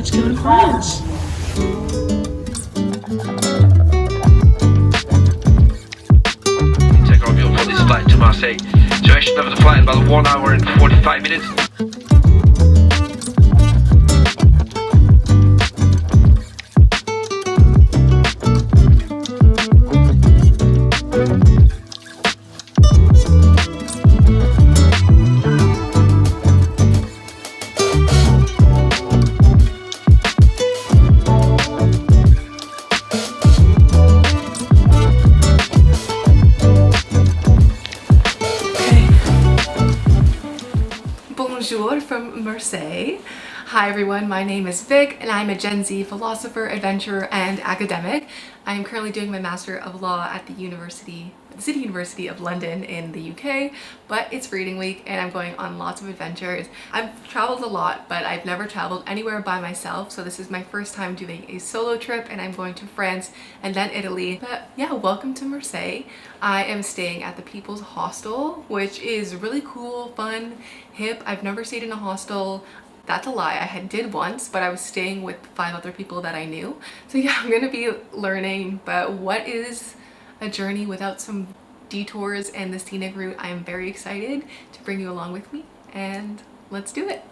Let's go to France. Take off your this flight to Marseille. Duration of the flight about 1 hour and 45 minutes. Bonjour from Marseille. Hi everyone, my name is Vic and I'm a Gen Z philosopher, adventurer, and academic. I am currently doing my Master of Law at the City University of London in the UK, but it's reading week and I'm going on lots of adventures. I've traveled a lot, but I've never traveled anywhere by myself, so this is my first time doing a solo trip and I'm going to France and then Italy. But yeah, welcome to Marseille. I am staying at the People's Hostel, which is really cool, fun, hip. I've never stayed in a hostel. That's a lie, I did once, but I was staying with 5 other people that I knew. So yeah, I'm gonna be learning, but what is a journey without some detours and the scenic route? I am very excited to bring you along with me, and let's do it.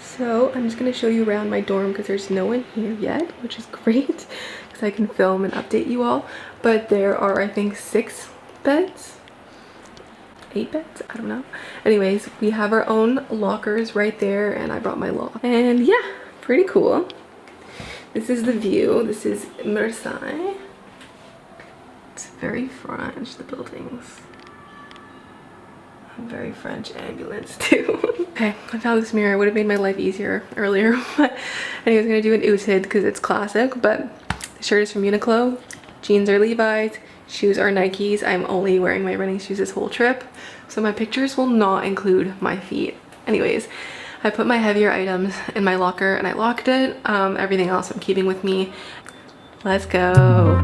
So I'm just gonna show you around my dorm because there's no one here yet, which is great because I can film and update you all. But there are, I think, 6 beds. 8 beds? I don't know. Anyways, we have our own lockers right there and I brought my lock. And yeah, pretty cool. This is the view. This is Marseille. It's very French, the buildings. Very French ambulance too. Okay, I found this mirror. It would have made my life easier earlier. But anyways, I'm gonna do an outed because it's classic. But the shirt is from Uniqlo. Jeans are Levi's. Shoes are Nikes. I'm only wearing my running shoes this whole trip, so my pictures will not include my feet. Anyways, I put my heavier items in my locker and I locked it. Everything else I'm keeping with me. Let's go.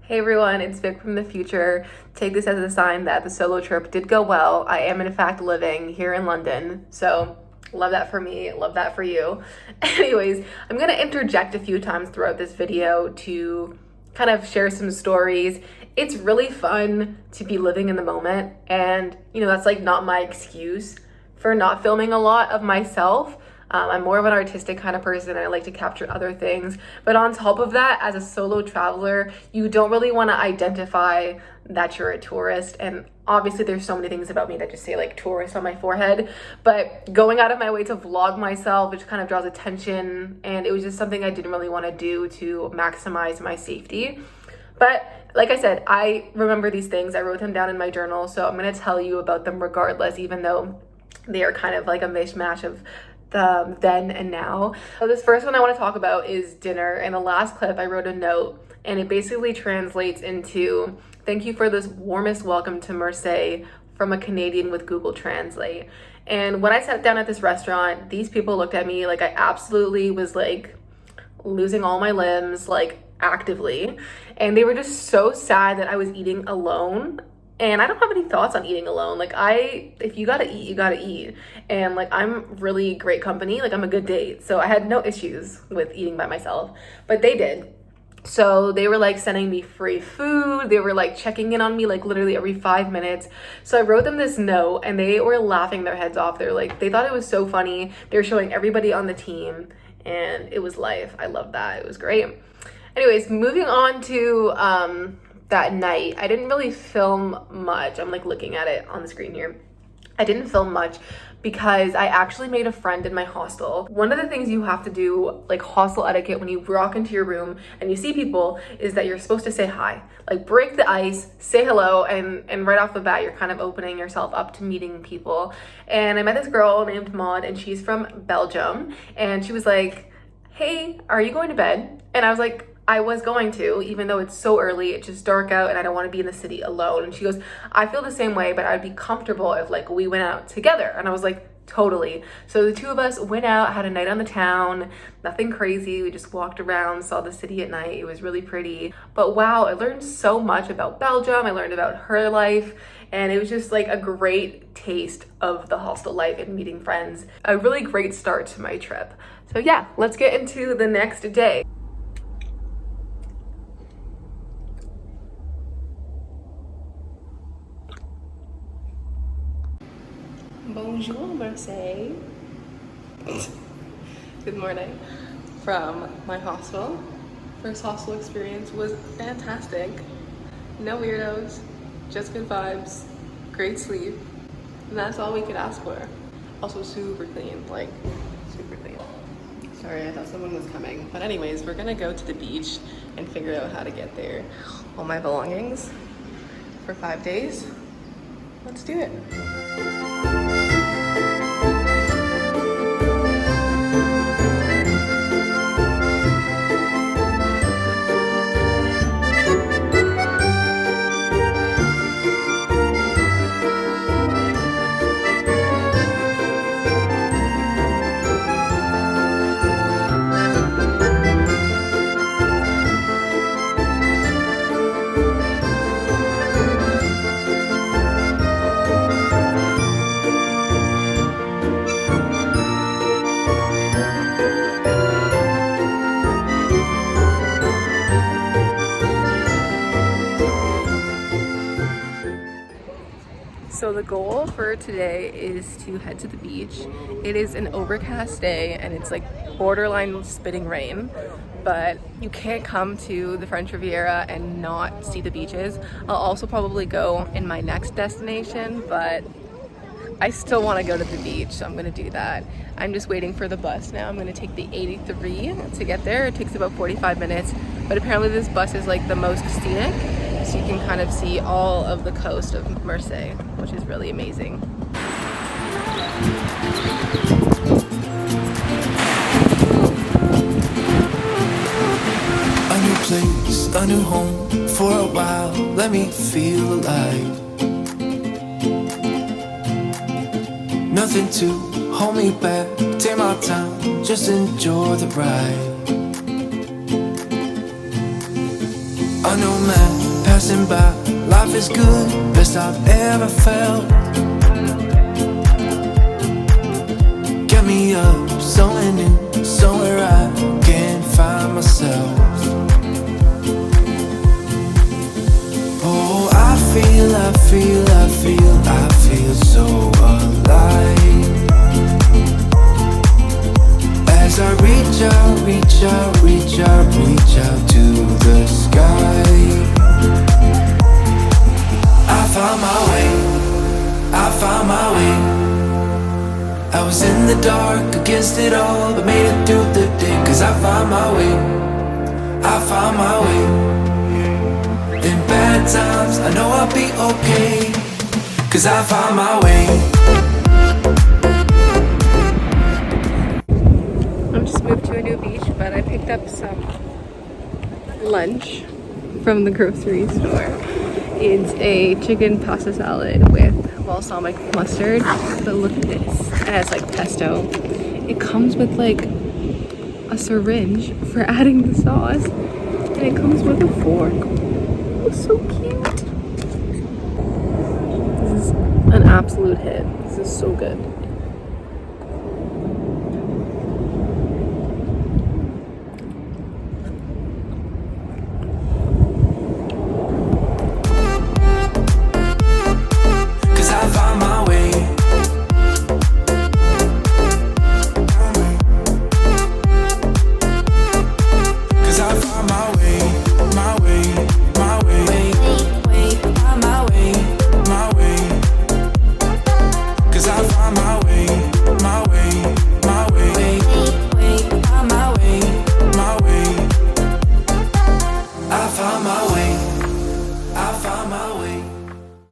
Hey everyone, it's Vic from the future. Take this as a sign that the solo trip did go well. I am in fact living here in London, so love that for me, love that for you. Anyways, I'm gonna interject a few times throughout this video to kind of share some stories. It's really fun to be living in the moment, and you know, that's like not my excuse for not filming a lot of myself. I'm more of an artistic kind of person. I like to capture other things. But on top of that, as a solo traveler, you don't really want to identify that you're a tourist. And obviously there's so many things about me that just say like tourist on my forehead. But going out of my way to vlog myself, which kind of draws attention. And it was just something I didn't really want to do to maximize my safety. But like I said, I remember these things. I wrote them down in my journal. So I'm going to tell you about them regardless, even though they are kind of like a mishmash of the then and now. So this first one I want to talk about is dinner. In the last clip I wrote a note and it basically translates into thank you for this warmest welcome to Marseille from a Canadian with Google Translate. And when I sat down at this restaurant, these people looked at me like I absolutely was like losing all my limbs, like actively, and they were just so sad that I was eating alone And I don't have any thoughts on eating alone. Like if you gotta eat, you gotta eat. And like I'm really great company, like I'm a good date. So I had no issues with eating by myself, but they did. So they were like sending me free food. They were like checking in on me like literally every 5 minutes. So I wrote them this note and they were laughing their heads off. They're like, they thought it was so funny. They were showing everybody on the team and it was life. I loved that. It was great. Anyways, moving on to that night. I didn't really film much. I'm like looking at it on the screen here. I didn't film much because I actually made a friend in my hostel. One of the things you have to do, like hostel etiquette, when you walk into your room and you see people, is that you're supposed to say hi. Like break the ice, say hello, and right off the bat, you're kind of opening yourself up to meeting people. And I met this girl named Maud, and she's from Belgium. And she was like, hey, are you going to bed? And I was like, I was going to, even though it's so early, it's just dark out and I don't want to be in the city alone. And she goes, I feel the same way, but I'd be comfortable if like we went out together. And I was like, totally. So the two of us went out, had a night on the town, nothing crazy. We just walked around, saw the city at night. It was really pretty. But wow, I learned so much about Belgium. I learned about her life. And it was just like a great taste of the hostel life and meeting friends. A really great start to my trip. So yeah, let's get into the next day. Bonjour, Marseille. Good morning from my hostel. First hostel experience was fantastic. No weirdos, just good vibes, great sleep, and that's all we could ask for. Also super clean, like super clean. Sorry, I thought someone was coming. But anyways, we're gonna go to the beach and figure out how to get there. All my belongings for 5 days. Let's do it. So the goal for today is to head to the beach. It is an overcast day and it's like borderline spitting rain, but you can't come to the French Riviera and not see the beaches. I'll also probably go in my next destination, but I still want to go to the beach, so I'm gonna do that. I'm just waiting for the bus now. I'm gonna take the 83 to get there. It takes about 45 minutes, but apparently this bus is like the most scenic, so you can kind of see all of the coast of Marseille, which is really amazing. A new place, a new home, for a while, let me feel alive. Nothing to hold me back, take my time, just enjoy the ride. A new man passing by, life is good, best I've ever felt. Get me up, somewhere new, somewhere I can find myself. Oh, I feel so alive. As I reach out to the sky. I found my way. I was in the dark against it all, but made it through the day. Cause I found my way. In bad times, I know I'll be okay. Cause I found my way. I just moved to a new beach, but I picked up some lunch from the grocery store. It's a chicken pasta salad with balsamic mustard, but look at this. It has like pesto. It comes with like a syringe for adding the sauce, and it comes with a fork. Oh, so cute. an absolute hit. This is so good.